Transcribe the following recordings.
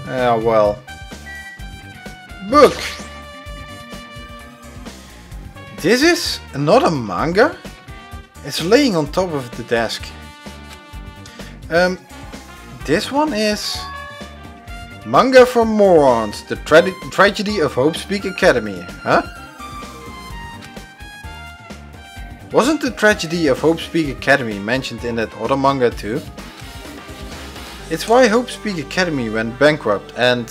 Well. Book! This is another manga? It's laying on top of the desk. This one is... Manga for Morons, the tragedy of Hope's Peak Academy, huh? Wasn't the tragedy of Hope's Peak Academy mentioned in that other manga too? It's why Hope's Peak Academy went bankrupt, and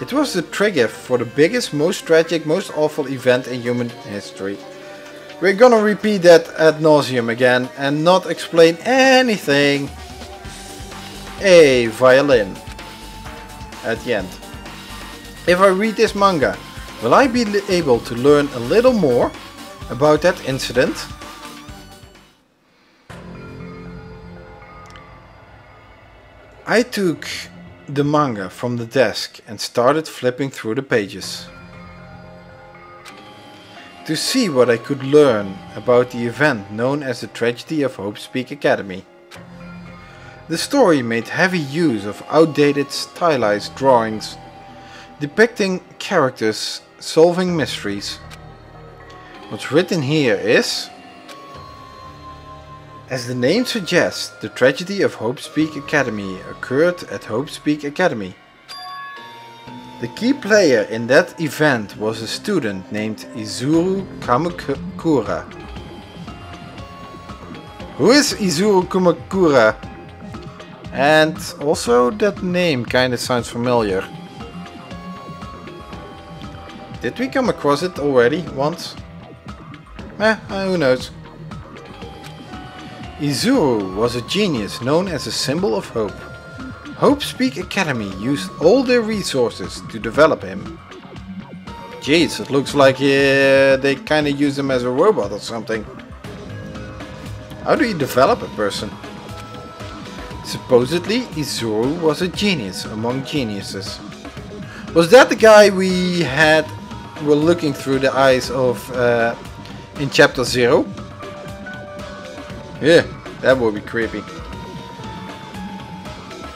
it was the trigger for the biggest, most tragic, most awful event in human history. We're gonna repeat that ad nauseum again and not explain anything. A violin at the end. If I read this manga, will I be able to learn a little more about that incident? I took the manga from the desk and started flipping through the pages to see what I could learn about the event known as the tragedy of Hope's Peak Academy. The story made heavy use of outdated stylized drawings depicting characters solving mysteries. What's written here is: as the name suggests, the tragedy of Hope's Peak Academy occurred at Hope's Peak Academy. The key player in that event was a student named Izuru Kamakura. Who is Izuru Kamakura? And also that name kinda sounds familiar. Did we come across it already once? Who knows. Izuru was a genius known as a symbol of hope. Hope's Peak Academy used all their resources to develop him. Jeez, it looks like they kinda use him as a robot or something. How do you develop a person? Supposedly, Izuru was a genius among geniuses. Was that the guy we were looking through the eyes of in chapter 0? Yeah, that would be creepy.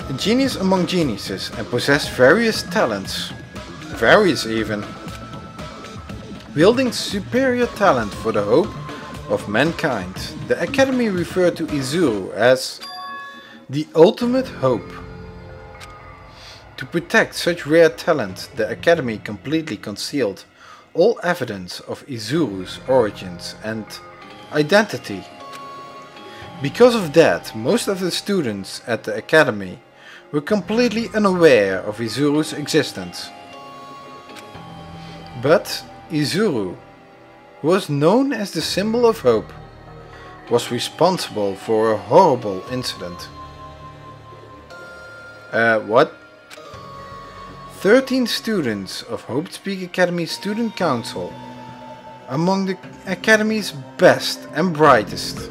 A genius among geniuses and possessed various talents. Various even. Wielding superior talent for the hope of mankind, the Academy referred to Izuru as the ultimate hope. To protect such rare talent, the Academy completely concealed all evidence of Izuru's origins and identity. Because of that, most of the students at the Academy were completely unaware of Izuru's existence. But Izuru, who was known as the symbol of hope, was responsible for a horrible incident. What? 13 students of Hope's Peak Academy Student Council, among the Academy's best and brightest,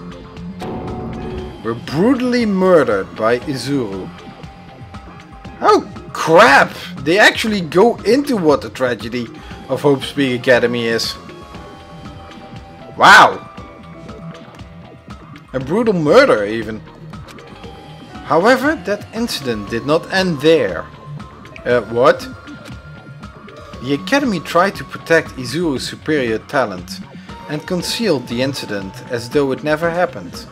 were brutally murdered by Izuru. Oh crap! They actually go into what the tragedy of Hope's Peak Academy is. Wow! A brutal murder even. However, that incident did not end there. What? The Academy tried to protect Izuru's superior talent and concealed the incident as though it never happened.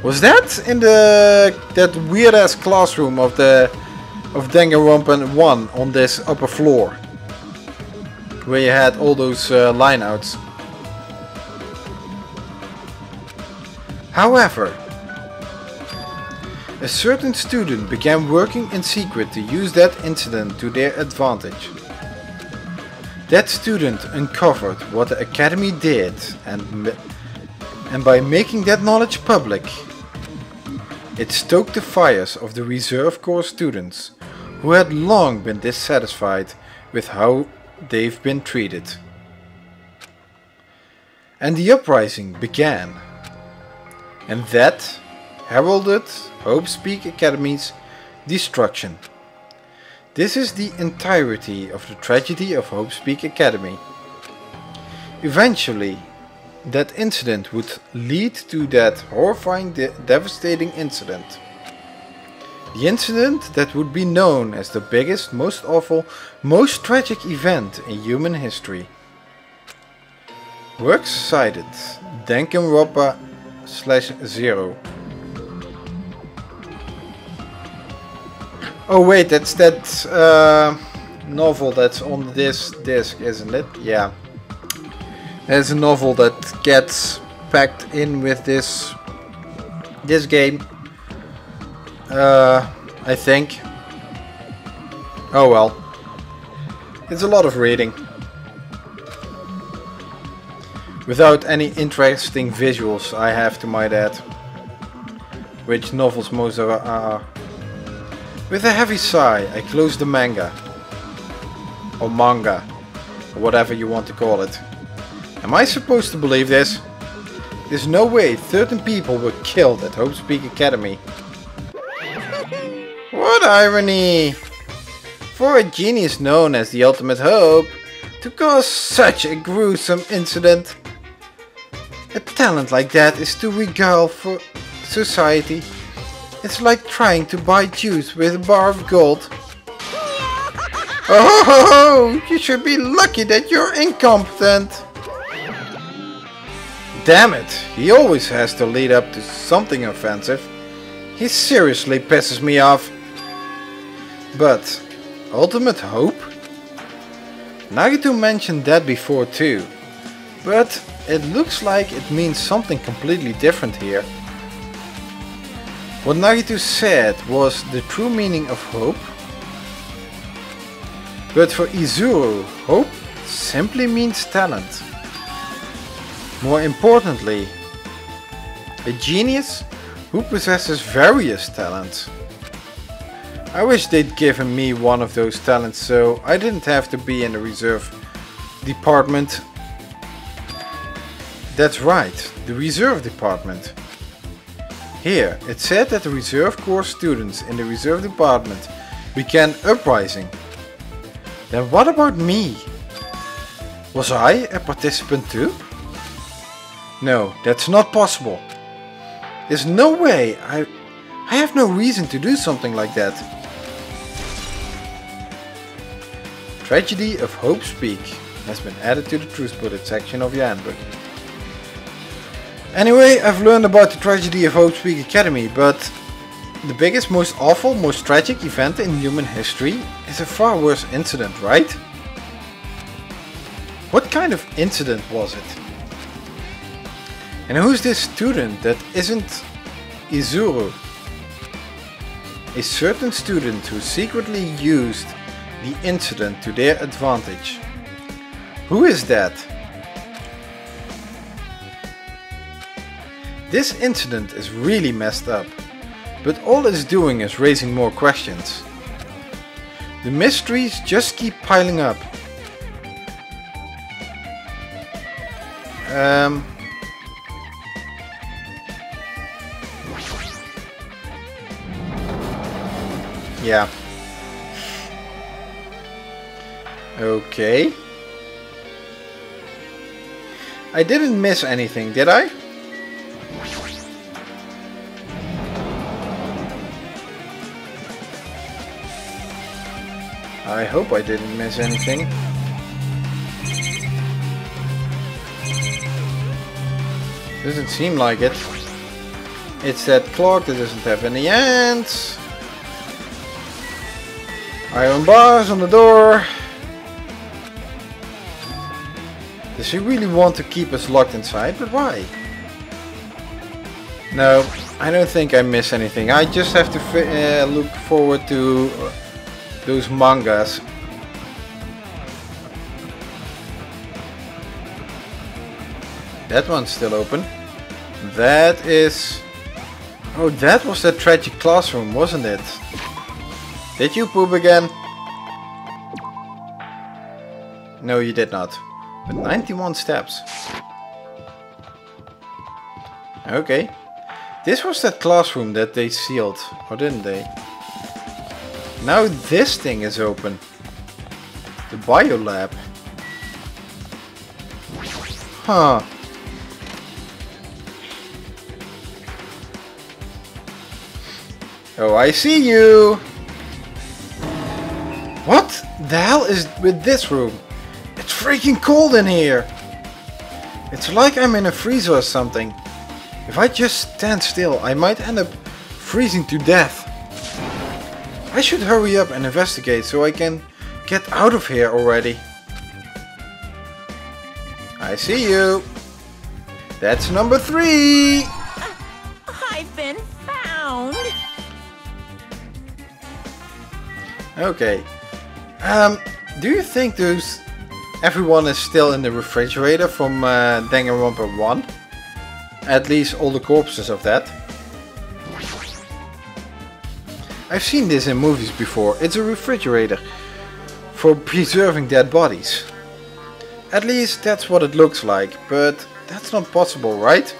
Was that in that weird ass classroom of Danganronpa 1 on this upper floor? Where you had all those lineouts. However, a certain student began working in secret to use that incident to their advantage. That student uncovered what the Academy did, and by making that knowledge public, it stoked the fires of the Reserve Corps students, who had long been dissatisfied with how they've been treated. And the uprising began, and that heralded Hope's Peak Academy's destruction. This is the entirety of the tragedy of Hope's Peak Academy. Eventually, that incident would lead to that horrifying, devastating incident. The incident that would be known as the biggest, most awful, most tragic event in human history. Works cited. Danganronpa /0. Oh wait, that's that novel that's on this disc, isn't it? Yeah. There's a novel that gets packed in with this game. I think. Oh well. It's a lot of reading. Without any interesting visuals, I have to might add. Which novels most are. With a heavy sigh, I close the manga. Or manga. Or whatever you want to call it. Am I supposed to believe this? There's no way 13 people were killed at Hope's Peak Academy. What irony! For a genius known as the ultimate hope to cause such a gruesome incident. A talent like that is too regal for society. It's like trying to buy juice with a bar of gold. Oh, you should be lucky that you're incompetent. Damn it, he always has to lead up to something offensive. He seriously pisses me off. But, ultimate hope? Nagito mentioned that before too. But it looks like it means something completely different here. What Nagito said was the true meaning of hope. But for Izuru, hope simply means talent. More importantly, a genius who possesses various talents. I wish they'd given me one of those talents so I didn't have to be in the reserve department. That's right, the reserve department. Here, it said that the reserve corps students in the reserve department began uprising. Then what about me? Was I a participant too? No, that's not possible. There's no way. I have no reason to do something like that. Tragedy of Hope's Peak has been added to the Truth Bullet section of your handbook. Anyway, I've learned about the tragedy of Hope's Peak Academy, but the biggest, most awful, most tragic event in human history is a far worse incident, right? What kind of incident was it? And who's this student that isn't Izuru? A certain student who secretly used the incident to their advantage. Who is that? This incident is really messed up, but all it's doing is raising more questions. The mysteries just keep piling up. Yeah. Okay. I didn't miss anything, did I? I hope I didn't miss anything. Doesn't seem like it. It's that clock that doesn't have any ends. Iron bars on the door. Does he really want to keep us locked inside? But why? No, I don't think I miss anything. I just have to look forward to those mangas. That one's still open. That is... Oh, that was that tragic classroom, wasn't it? Did you poop again? No, you did not. But 91 steps. Okay. This was that classroom that they sealed, or didn't they? Now this thing is open. The biolab. Huh. Oh, I see you! What the hell is with this room? It's freaking cold in here! It's like I'm in a freezer or something. If I just stand still, I might end up freezing to death. I should hurry up and investigate so I can get out of here already. I see you. That's number 3. I've been found. Okay. Do you think everyone is still in the refrigerator from Danganronpa 1? At least all the corpses of that. I've seen this in movies before. It's a refrigerator for preserving dead bodies. At least that's what it looks like, but that's not possible, right?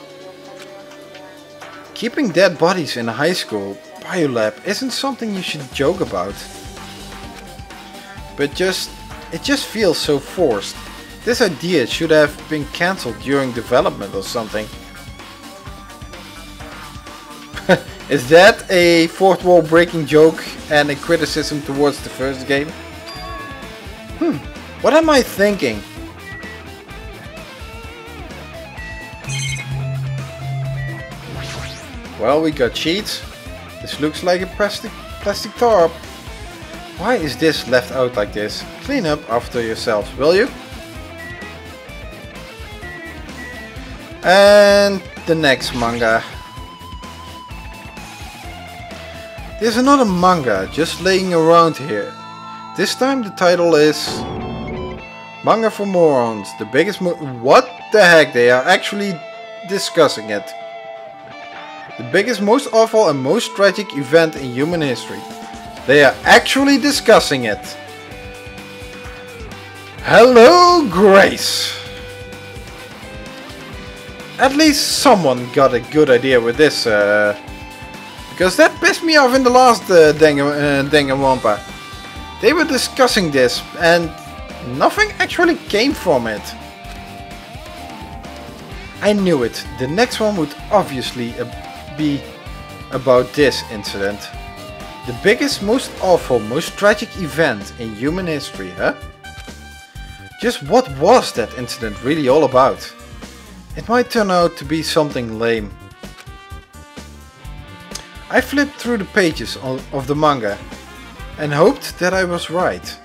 Keeping dead bodies in a high school biolab isn't something you should joke about. But it just feels so forced. This idea should have been cancelled during development or something. Is that a fourth wall breaking joke and a criticism towards the first game? What am I thinking? Well, we got sheets. This looks like a plastic tarp. Why is this left out like this? Clean up after yourselves, will you? And the next manga. There's another manga just laying around here. This time the title is Manga for Morons. The biggest what the heck, they are actually discussing it. The biggest, most awful and most tragic event in human history. They are actually discussing it. Hello, Grace! At least someone got a good idea with this, because that pissed me off in the last Danganronpa. They were discussing this and nothing actually came from it. I knew it. The next one would obviously be about this incident. The biggest, most awful, most tragic event in human history, huh? Just what was that incident really all about? It might turn out to be something lame. I flipped through the pages of the manga and hoped that I was right.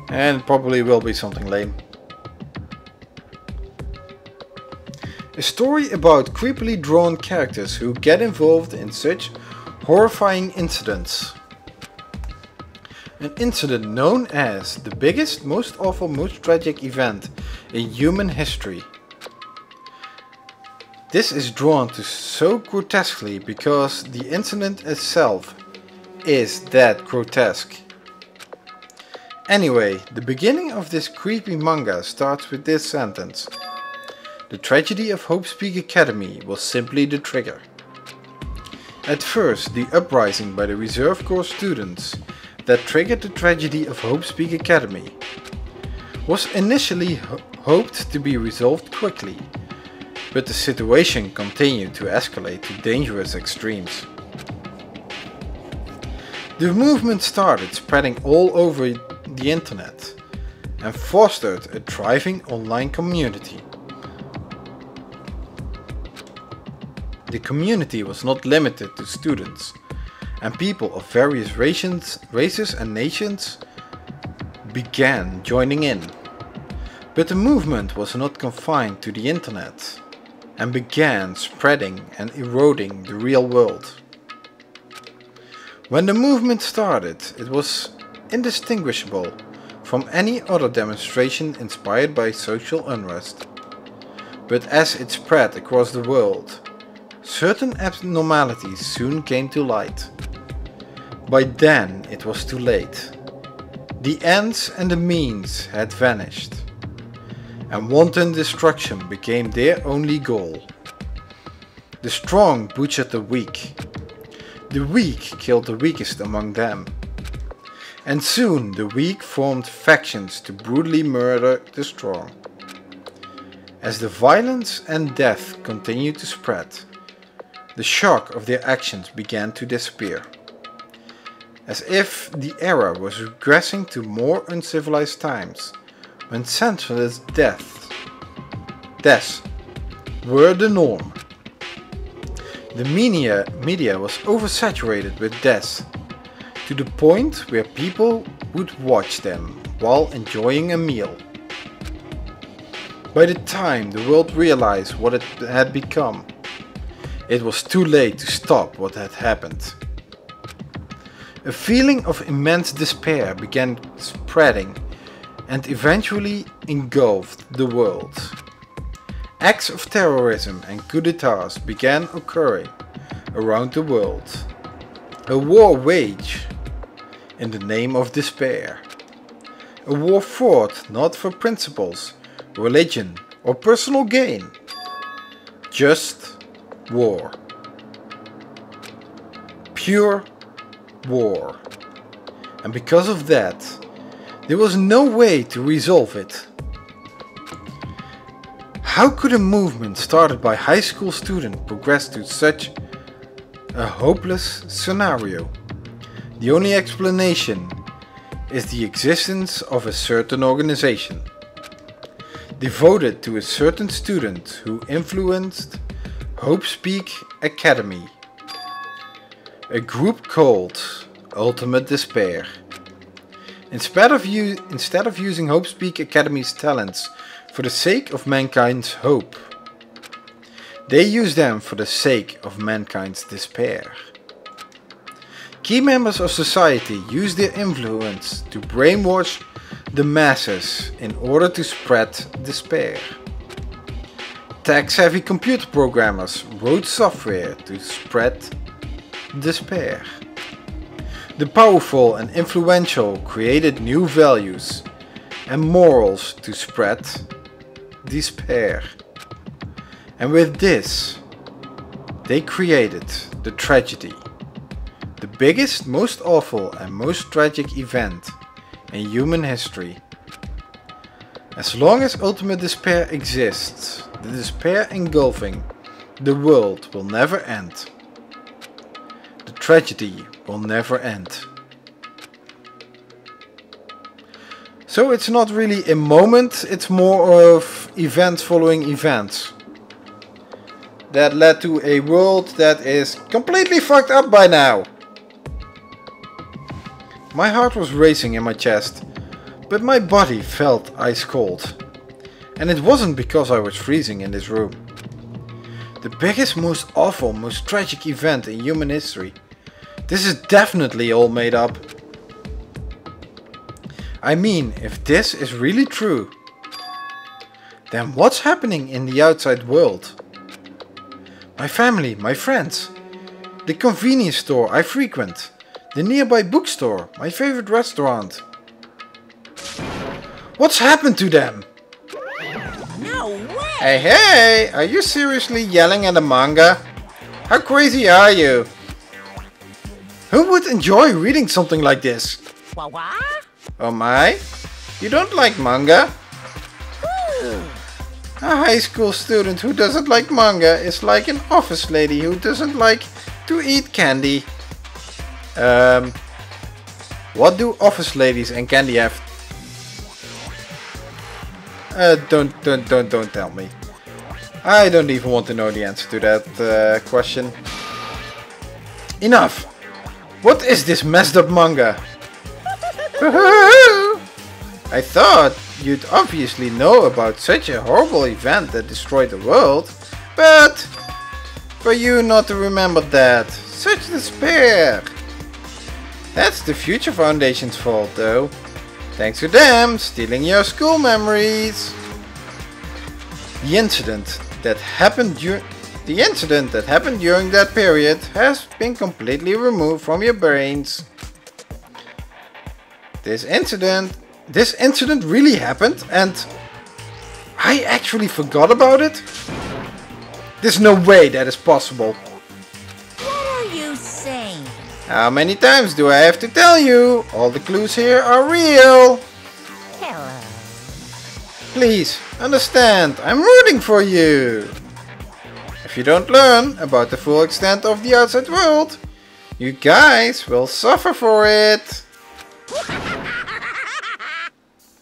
And it probably will be something lame. A story about creepily drawn characters who get involved in such horrifying incidents. An incident known as the biggest, most awful, most tragic event in human history. This is drawn to so grotesquely because the incident itself is that grotesque. Anyway, the beginning of this creepy manga starts with this sentence. The tragedy of Hope's Peak Academy was simply the trigger. At first, the uprising by the Reserve Corps students that triggered the tragedy of Hope's Peak Academy was initially hoped to be resolved quickly, but the situation continued to escalate to dangerous extremes. The movement started spreading all over the internet and fostered a thriving online community. The community was not limited to students, and people of various races and nations began joining in. But the movement was not confined to the internet and began spreading and eroding the real world. When the movement started, it was indistinguishable from any other demonstration inspired by social unrest. But as it spread across the world, certain abnormalities soon came to light. By then it was too late. The ends and the means had vanished, and wanton destruction became their only goal. The strong butchered the weak killed the weakest among them, and soon the weak formed factions to brutally murder the strong. As the violence and death continued to spread, the shock of their actions began to disappear. As if the era was regressing to more uncivilized times, when senseless deaths were the norm. The media was oversaturated with deaths, to the point where people would watch them while enjoying a meal. By the time the world realized what it had become, it was too late to stop what had happened. A feeling of immense despair began spreading and eventually engulfed the world. Acts of terrorism and coup d'etats began occurring around the world. A war waged in the name of despair. A war fought not for principles, religion or personal gain. Just war. Pure war. And because of that, there was no way to resolve it. How could a movement started by a high school student progress to such a hopeless scenario? The only explanation is the existence of a certain organization, devoted to a certain student who influenced Hope Speak Academy, a group called Ultimate Despair. Instead of using Hope Speak Academy's talents for the sake of mankind's hope, they use them for the sake of mankind's despair. Key members of society use their influence to brainwash the masses in order to spread despair. Tech-savvy computer programmers wrote software to spread despair. The powerful and influential created new values and morals to spread despair. And with this, they created the tragedy, the biggest, most awful and most tragic event in human history. As long as ultimate despair exists, the despair engulfing the world will never end. The tragedy will never end. So it's not really a moment, it's more of events following events that led to a world that is completely fucked up by now. My heart was racing in my chest, but my body felt ice cold. And it wasn't because I was freezing in this room. The biggest, most awful, most tragic event in human history. This is definitely all made up. I mean, if this is really true, then what's happening in the outside world? My family, my friends, the convenience store I frequent, the nearby bookstore, my favorite restaurant. What's happened to them? No way! Hey, are you seriously yelling at a manga? How crazy are you? Who would enjoy reading something like this? What? Oh my? You don't like manga? A high school student who doesn't like manga is like an office lady who doesn't like to eat candy. What do office ladies and candy have? Don't tell me. I don't even want to know the answer to that question. Enough! What is this messed up manga? I thought you'd obviously know about such a horrible event that destroyed the world, but for you not to remember that, such despair. That's the Future Foundation's fault though. Thanks to them stealing your school memories. The incident that happened during that period has been completely removed from your brains. This incident really happened and I actually forgot about it? There's no way that is possible. What are you saying? How many times do I have to tell you? All the clues here are real. Hello. Please, understand, I'm rooting for you! If you don't learn about the full extent of the outside world, you guys will suffer for it!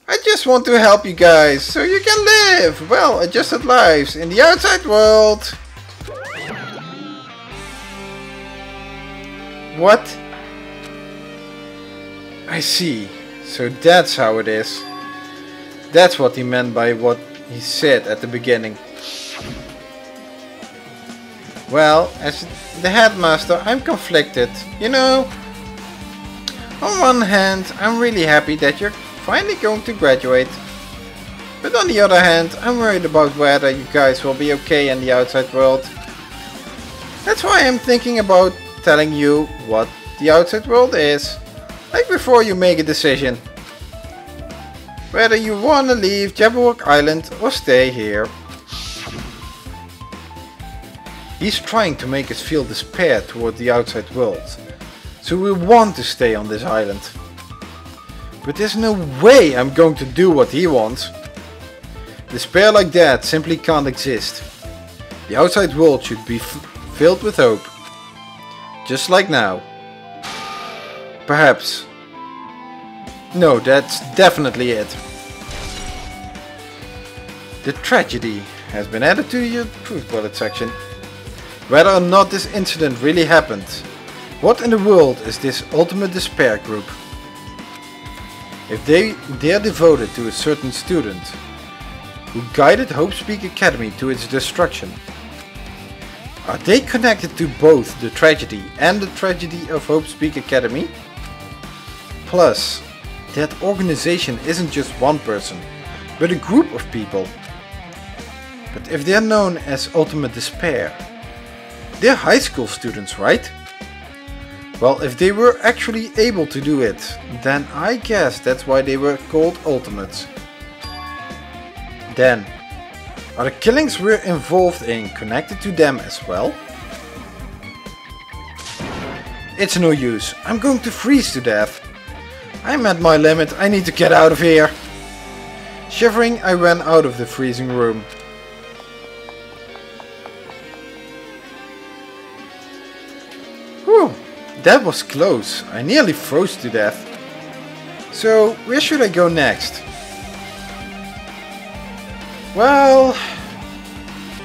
I just want to help you guys, so you can live well-adjusted lives in the outside world! What? I see, so that's how it is. That's what he meant by what he said at the beginning. Well, as the headmaster, I'm conflicted, you know. On one hand, I'm really happy that you're finally going to graduate. But on the other hand, I'm worried about whether you guys will be okay in the outside world. That's why I'm thinking about telling you what the outside world is. Like before you make a decision. Whether you wanna leave Jabberwock Island or stay here. He's trying to make us feel despair toward the outside world. So we want to stay on this island. But there's no way I'm going to do what he wants. Despair like that simply can't exist. The outside world should be filled with hope. Just like now. Perhaps. No, that's definitely it. The tragedy has been added to your truth bullet section. Whether or not this incident really happened. What in the world is this ultimate despair group? If they're devoted to a certain student who guided Hopespeak Academy to its destruction, are they connected to both the tragedy and the tragedy of Hopespeak Academy? Plus, that organization isn't just one person, but a group of people. But if they're known as Ultimate Despair, they're high school students, right? Well, if they were actually able to do it, then I guess that's why they were called Ultimates. Then, are the killings we're involved in connected to them as well? It's no use, I'm going to freeze to death. I'm at my limit, I need to get out of here. Shivering, I ran out of the freezing room. Whew, that was close. I nearly froze to death. So, where should I go next? Well,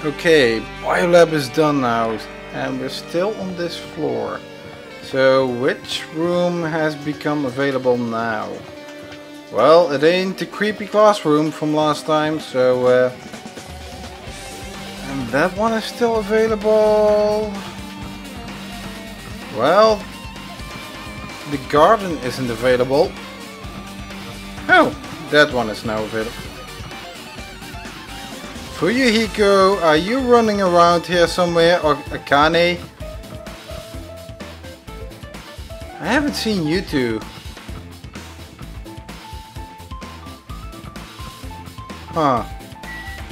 okay, Biolab is done now, and we're still on this floor. So, which room has become available now? Well, it ain't the creepy classroom from last time, so and that one is still available. Well, the garden isn't available. Oh, that one is now available. Fuyuhiko, are you running around here somewhere, or Akane? I haven't seen you two. Huh.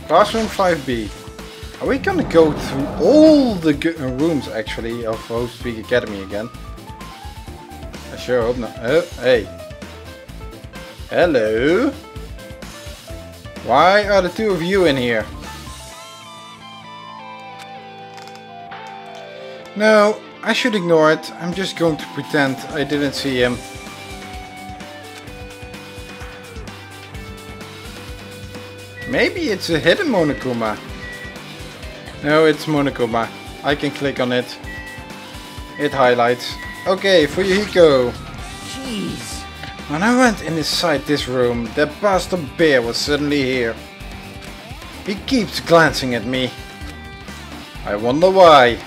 Classroom 5B. Are we gonna go through all the rooms actually of Hopespeak Academy again? I sure hope not. Oh, hey. Hello? Why are the two of you in here? No, I should ignore it. I'm just going to pretend I didn't see him. Maybe it's a hidden Monokuma. No, it's Monokuma. I can click on it. It highlights. Okay, Fuyuhiko. Jeez. When I went inside this room, that bastard bear was suddenly here. He keeps glancing at me. I wonder why.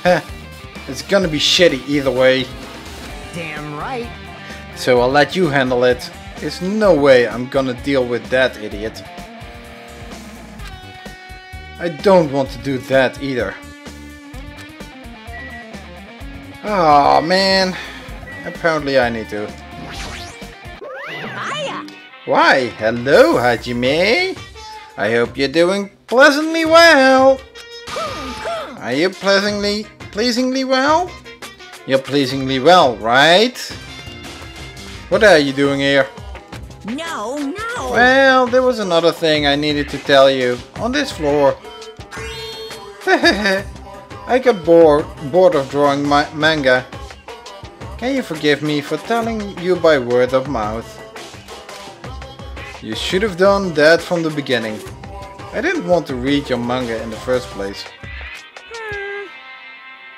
Heh, it's gonna be shitty either way. Damn right. So I'll let you handle it. There's no way I'm gonna deal with that idiot. I don't want to do that either. Oh man. Apparently I need to. Hiya. Why, hello Hajime. I hope you're doing pleasantly well. Are you pleasingly well? You're pleasingly well, right? What are you doing here? No, no. Well, there was another thing I needed to tell you. On this floor. I got bored of drawing my manga. Can you forgive me for telling you by word of mouth? You should have done that from the beginning. I didn't want to read your manga in the first place.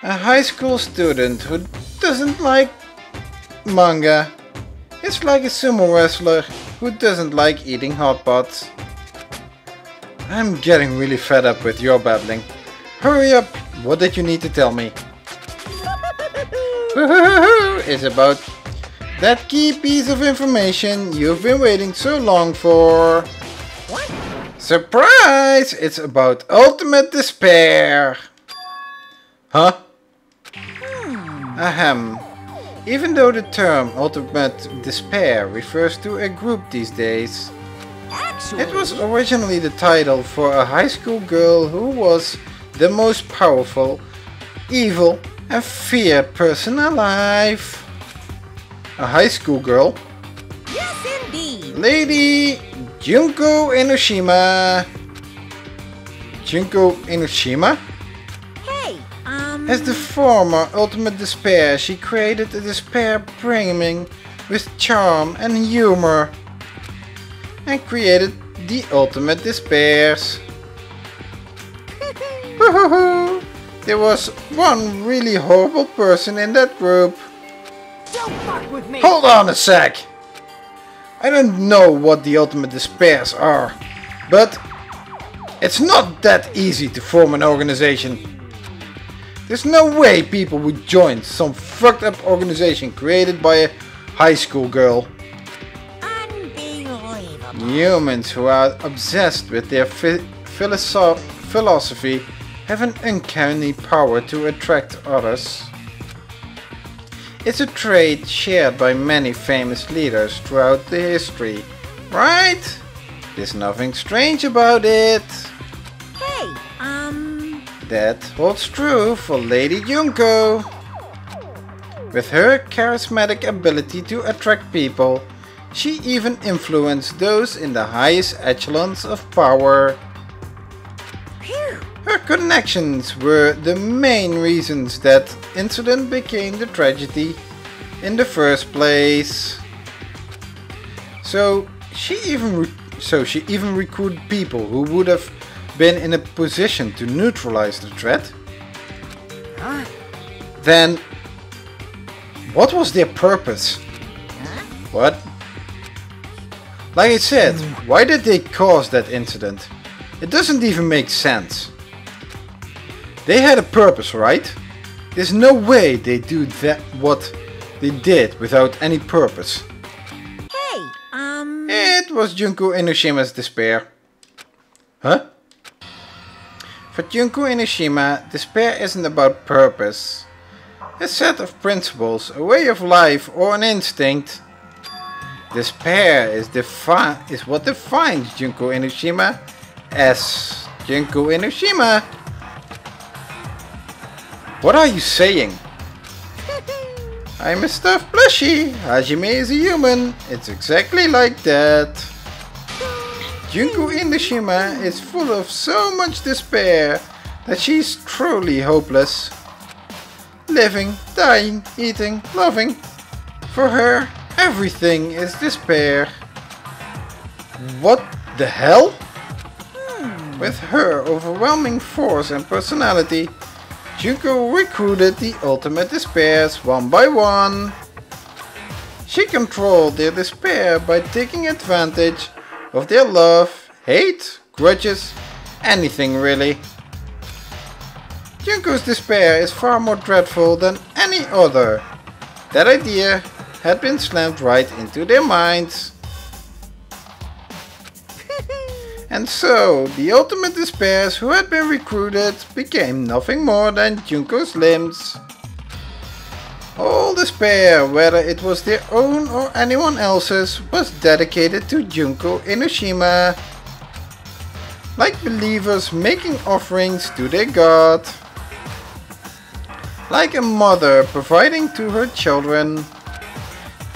A high school student who doesn't like manga. It's like a sumo wrestler who doesn't like eating hot pots. I'm getting really fed up with your babbling. Hurry up! What did you need to tell me? It's about that key piece of information you've been waiting so long for. What? Surprise! It's about ultimate despair. Huh? Ahem. Even though the term ultimate despair refers to a group these days, it was originally the title for a high school girl who was the most powerful, evil and feared person alive. A high school girl? Yes, indeed. Lady Junko Enoshima. Junko Enoshima? Hey, As the former ultimate despair, she created a despair brimming with charm and humor, and created the ultimate despairs. There was one really horrible person in that group. don't fuck with me. Hold on a sec! I don't know what the ultimate despairs are, but it's not that easy to form an organization. There's no way people would join some fucked up organization created by a high school girl. Unbelievable. Humans who are obsessed with their philosophy have an uncanny power to attract others. It's a trait shared by many famous leaders throughout the history, right? There's nothing strange about it. Hey, That holds true for Lady Junko. With her charismatic ability to attract people, she even influenced those in the highest echelons of power. phew. Her connections were the main reasons that incident became the tragedy in the first place. So she even recruited people who would have been in a position to neutralize the threat. Huh? Then what was their purpose? Huh? What? Like I said, why did they cause that incident? It doesn't even make sense. They had a purpose, right? There's no way they do that what they did without any purpose. Hey, It was Junko Enoshima's despair. Huh? For Junko Enoshima, despair isn't about purpose. A set of principles, a way of life or an instinct. Despair is what defines Junko Enoshima as Junko Enoshima. What are you saying? I'm a stuffed plushie. Hajime is a human. It's exactly like that. Junko Enoshima is full of so much despair that she's truly hopeless. Living, dying, eating, loving. For her, everything is despair. What the hell? With her overwhelming force and personality, Junko recruited the ultimate despairs one by one. She controlled their despair by taking advantage of their love, hate, grudges, anything really. Junko's despair is far more dreadful than any other. That idea had been slammed right into their minds. And so, the ultimate despairs who had been recruited became nothing more than Junko's limbs. All despair, whether it was their own or anyone else's, was dedicated to Junko Enoshima. Like believers making offerings to their god. Like a mother providing to her children.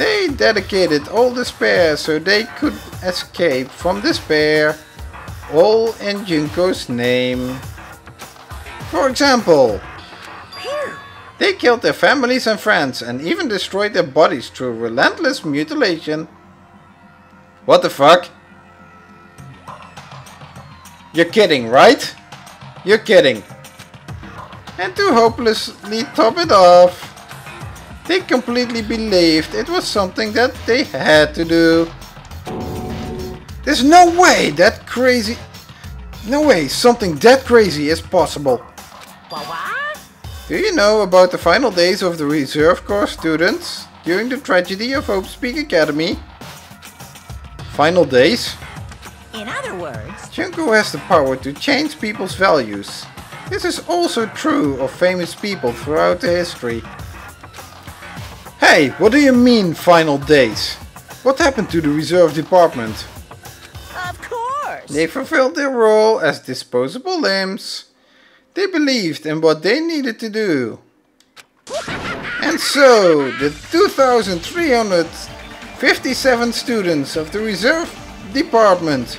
They dedicated all despair so they could escape from despair, all in Junko's name. For example, Phew. they killed their families and friends and even destroyed their bodies through relentless mutilation. What the fuck? You're kidding, right? You're kidding. And to hopelessly top it off, they completely believed it was something that they had to do. There's no way that crazy... No way something that crazy is possible. What? Do you know about the final days of the Reserve Corps students during the tragedy of Hope's Peak Academy? Final days? In other words, Junko has the power to change people's values. This is also true of famous people throughout the history. Hey, what do you mean final days? What happened to the reserve department? of course. They fulfilled their role as disposable limbs. They believed in what they needed to do. And so, the 2,357 students of the reserve department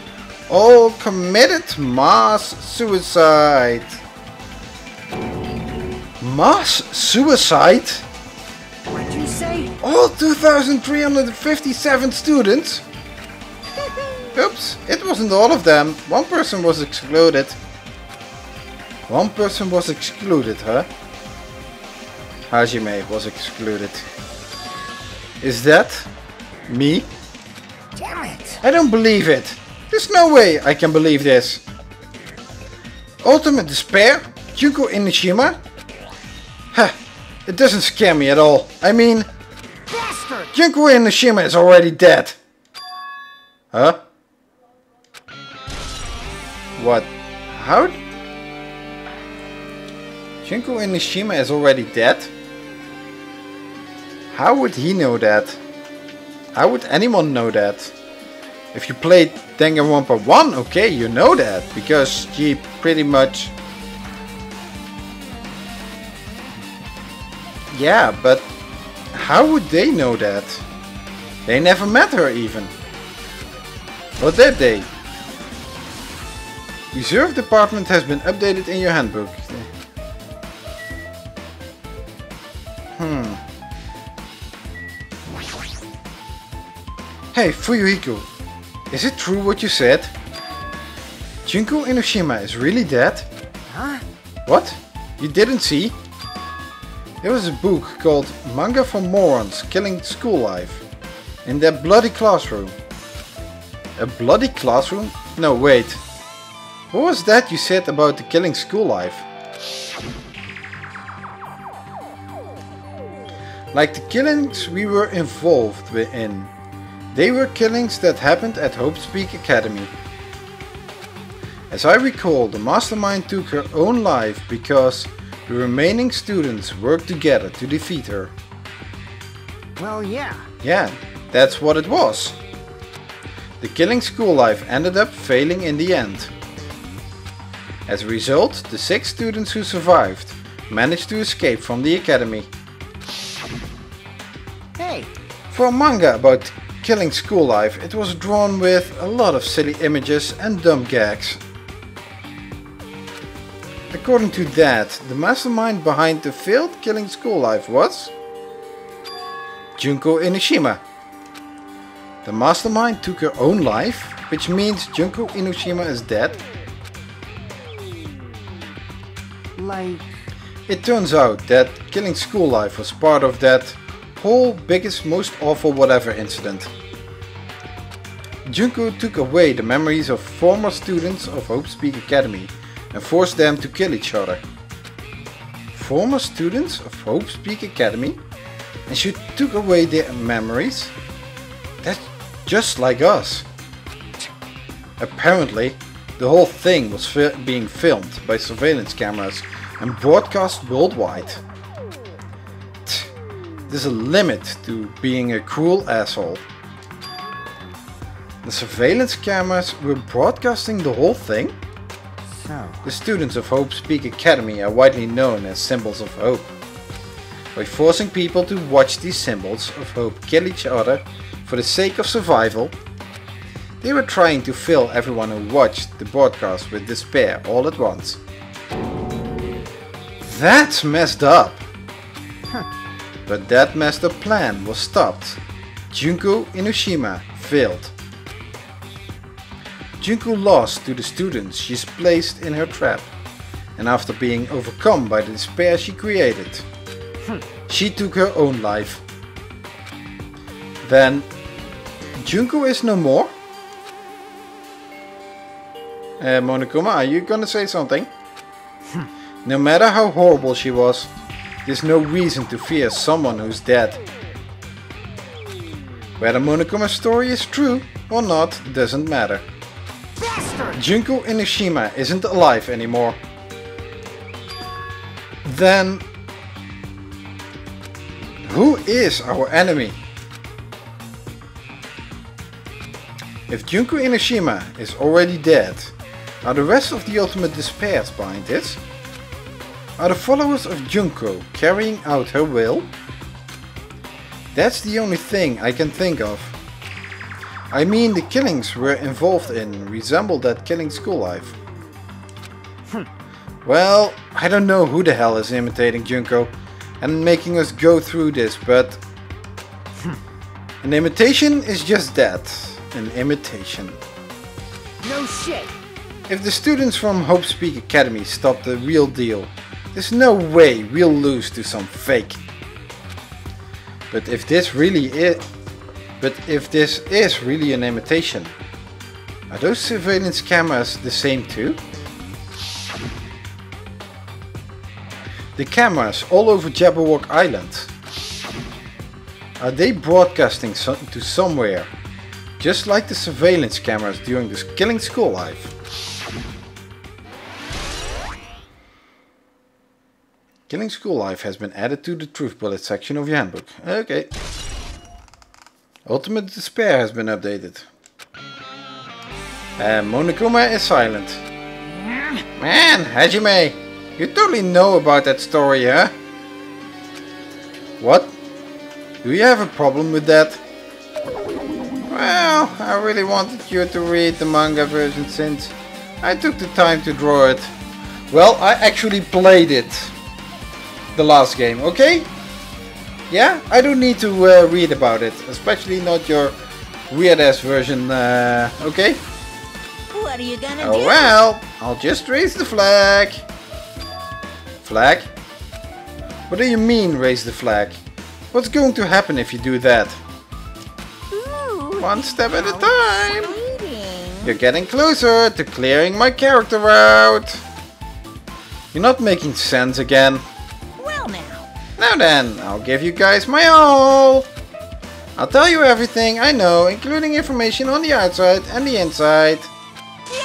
all committed mass suicide. Mass suicide? What'd you say? All 2,357 students? Oops, it wasn't all of them. One person was excluded. One person was excluded, huh? Hajime was excluded. Is that me? Damn it. I don't believe it. There's no way I can believe this. Ultimate despair? Junko Inoshima? Huh, it doesn't scare me at all. I mean, Bastard. Junko Inoshima is already dead. Huh? What? How? Junko Inoshima is already dead? How would he know that? How would anyone know that? If you played Danganronpa 1, okay, you know that, because he pretty much... Yeah, but how would they know that? They never met her even. Or did they? Reserve department has been updated in your handbook. Hey, Fuyuhiko, is it true what you said? Junko Inoshima is really dead? Huh? What? You didn't see? There was a book called Manga for Morons Killing School Life in that bloody classroom. A bloody classroom? No, wait. What was that you said about the killing school life? Like the killings we were involved in. They were killings that happened at Hope's Peak Academy. As I recall, the mastermind took her own life because the remaining students worked together to defeat her. Well, yeah. Yeah, that's what it was. The killing school life ended up failing in the end. As a result, the 6 students who survived managed to escape from the academy. Hey. For a manga about killing school life, it was drawn with a lot of silly images and dumb gags. According to that, the mastermind behind the failed killing school life was Junko Inoshima. The mastermind took her own life, which means Junko Inoshima is dead. Like... It turns out that killing school life was part of that whole biggest most awful whatever incident. Junko took away the memories of former students of Hope's Peak Academy and forced them to kill each other. Former students of Hope's Peak Academy? And she took away their memories? That's just like us. Apparently, the whole thing was being filmed by surveillance cameras and broadcast worldwide. There's a limit to being a cruel asshole. The surveillance cameras were broadcasting the whole thing? So... The students of Hope's Peak Academy are widely known as symbols of hope. By forcing people to watch these symbols of hope kill each other for the sake of survival, they were trying to fill everyone who watched the broadcast with despair all at once. That's messed up! But that messed up plan was stopped. Junko Inoshima failed. Junko lost to the students she's placed in her trap, and after being overcome by the despair she created, she took her own life. Then, Junko is no more? Monokuma, are you gonna say something? No matter how horrible she was, there's no reason to fear someone who's dead. Whether Monokuma's story is true or not doesn't matter. Bastard! Junko Inoshima isn't alive anymore. Then, who is our enemy? If Junko Inoshima is already dead, are the rest of the Ultimate Despairs behind this? Are the followers of Junko carrying out her will? That's the only thing I can think of. I mean, the killings we're involved in resemble that killing school life. Well, I don't know who the hell is imitating Junko and making us go through this, but an imitation is just that, an imitation. No shit! If the students from Hope Speak Academy stop the real deal, there's no way we'll lose to some fake. But if this is really an imitation, are those surveillance cameras the same too? The cameras all over Jabberwock Island, are they broadcasting to somewhere, just like the surveillance cameras during this killing school life? Killing school life has been added to the truth bullet section of your handbook. Okay. Ultimate Despair has been updated. And Monokuma is silent. Man, Hajime, you totally know about that story, huh? What? Do you have a problem with that? Well, I really wanted you to read the manga version since I took the time to draw it. Well, I actually played it. The last game, okay? Yeah, I don't need to read about it, especially not your weird ass version, okay? What are you gonna Oh do? well, I'll just raise the flag. Flag? What do you mean raise the flag? What's going to happen if you do that? Ooh, One step at a how time. exciting. You're getting closer to clearing my character out. You're not making sense again. Well now. Now then, I'll give you guys my all. I'll tell you everything I know, including information on the outside and the inside.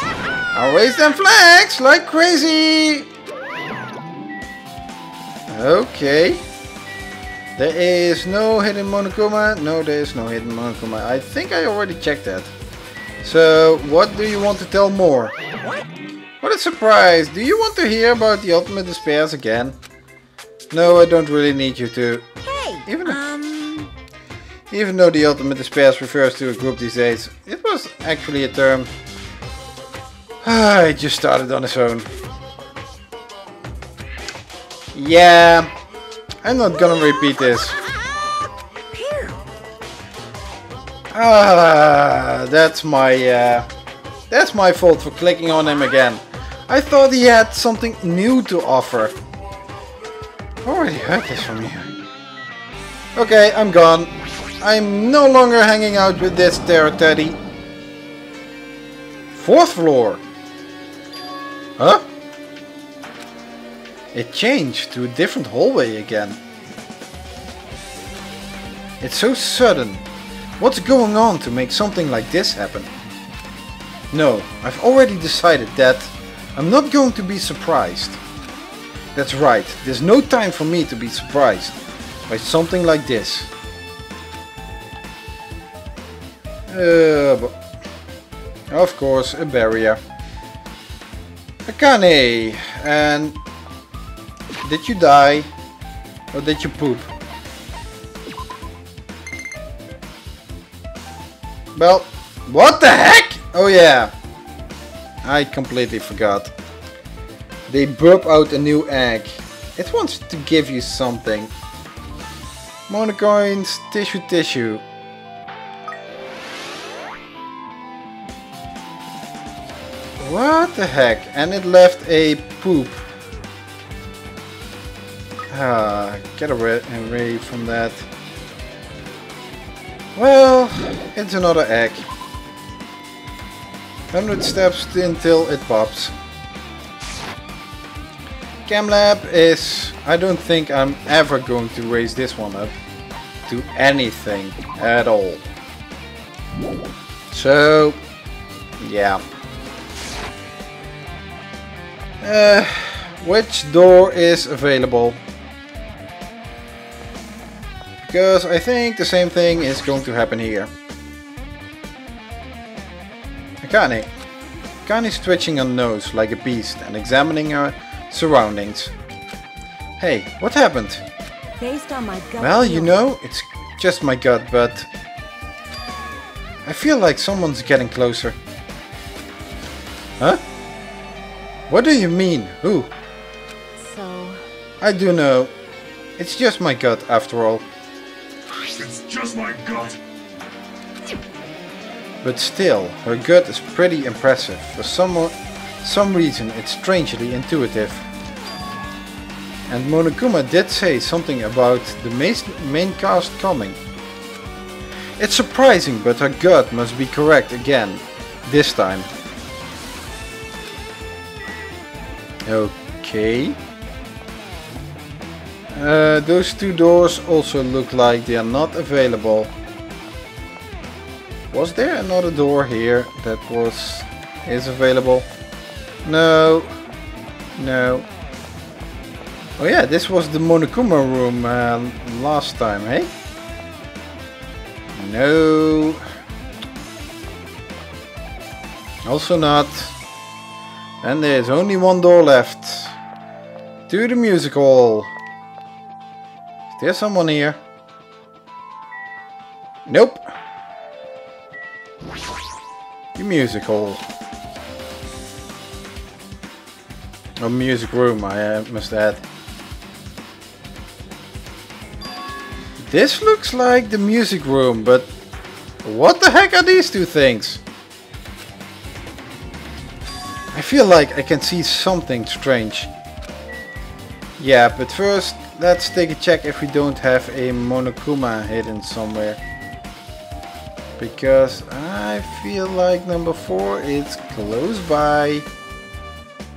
I'll raise them flags like crazy. Okay. There is no hidden Monokuma. No, there is no hidden Monokuma. I think I already checked that. So, what do you want to tell more? What? What a surprise! Do you want to hear about the Ultimate Despairs again? No, I don't really need you to. Hey, Even though the Ultimate Despairs refers to a group these days, it was actually a term. It just started on its own. Yeah, I'm not gonna repeat this. That's my fault for clicking on him again. I thought he had something new to offer. I already heard this from you. Okay, I'm gone. I'm no longer hanging out with this Teruteru. 4th floor. Huh? It changed to a different hallway again. It's so sudden. What's going on to make something like this happen? No, I've already decided that I'm not going to be surprised. That's right, there's no time for me to be surprised by something like this. Of course, a barrier. Akane, and did you die? Or did you poop? Well, what the heck? Oh yeah. I completely forgot. They burp out a new egg. It wants to give you something. Monocoins, tissue. What the heck? And it left a poop. Get away from that. Well, it's another egg. 100 steps until it pops. Chem Lab is... I don't think I'm ever going to raise this one up to anything at all. So, yeah. Which door is available? Because I think the same thing is going to happen here. Akane. Akane's twitching her nose like a beast and examining her surroundings. Hey, what happened? Based on my gut Well, you feeling. know, it's just my gut, but I feel like someone's getting closer. Huh? What do you mean? Who? So, I do know. It's just my gut after all. It's just my gut. But still, her gut is pretty impressive. For some reason, it's strangely intuitive. And Monokuma did say something about the main cast coming. It's surprising, but her gut must be correct again. This time. Okay. Those two doors also look like they are not available. Was there another door here that is available? No. No. Oh yeah, this was the Monokuma room last time, eh? No. Also not. And there's only one door left. To the music hall. Is there someone here? Nope. The music hall. Or music room, I must add. This looks like the music room, but what the heck are these two things? I feel like I can see something strange. Yeah, but first let's take a check if we don't have a Monokuma hidden somewhere. Because I feel like number 4 is close by.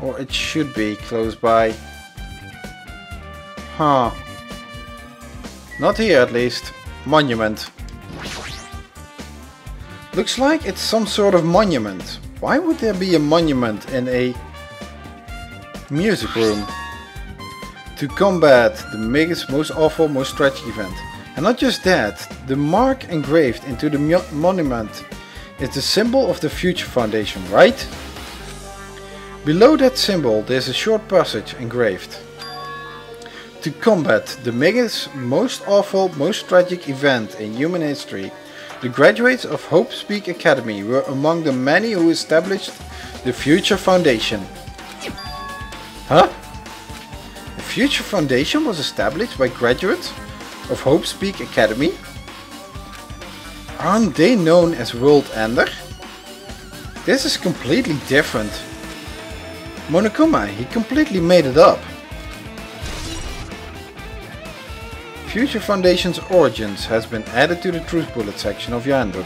Or it should be close by. Huh. Not here at least. Monument. Looks like it's some sort of monument. Why would there be a monument in a music room? To combat the biggest, most awful, most tragic event. And not just that, the mark engraved into the monument is the symbol of the Future Foundation, right? Below that symbol there's a short passage engraved. To combat the biggest, most awful, most tragic event in human history, the graduates of Hope Speak Academy were among the many who established the Future Foundation. Huh? The Future Foundation was established by graduates of Hope Speak Academy? Aren't they known as World Ender? This is completely different. Monokuma, he completely made it up. Future Foundation's origins has been added to the Truth Bullet section of your handbook.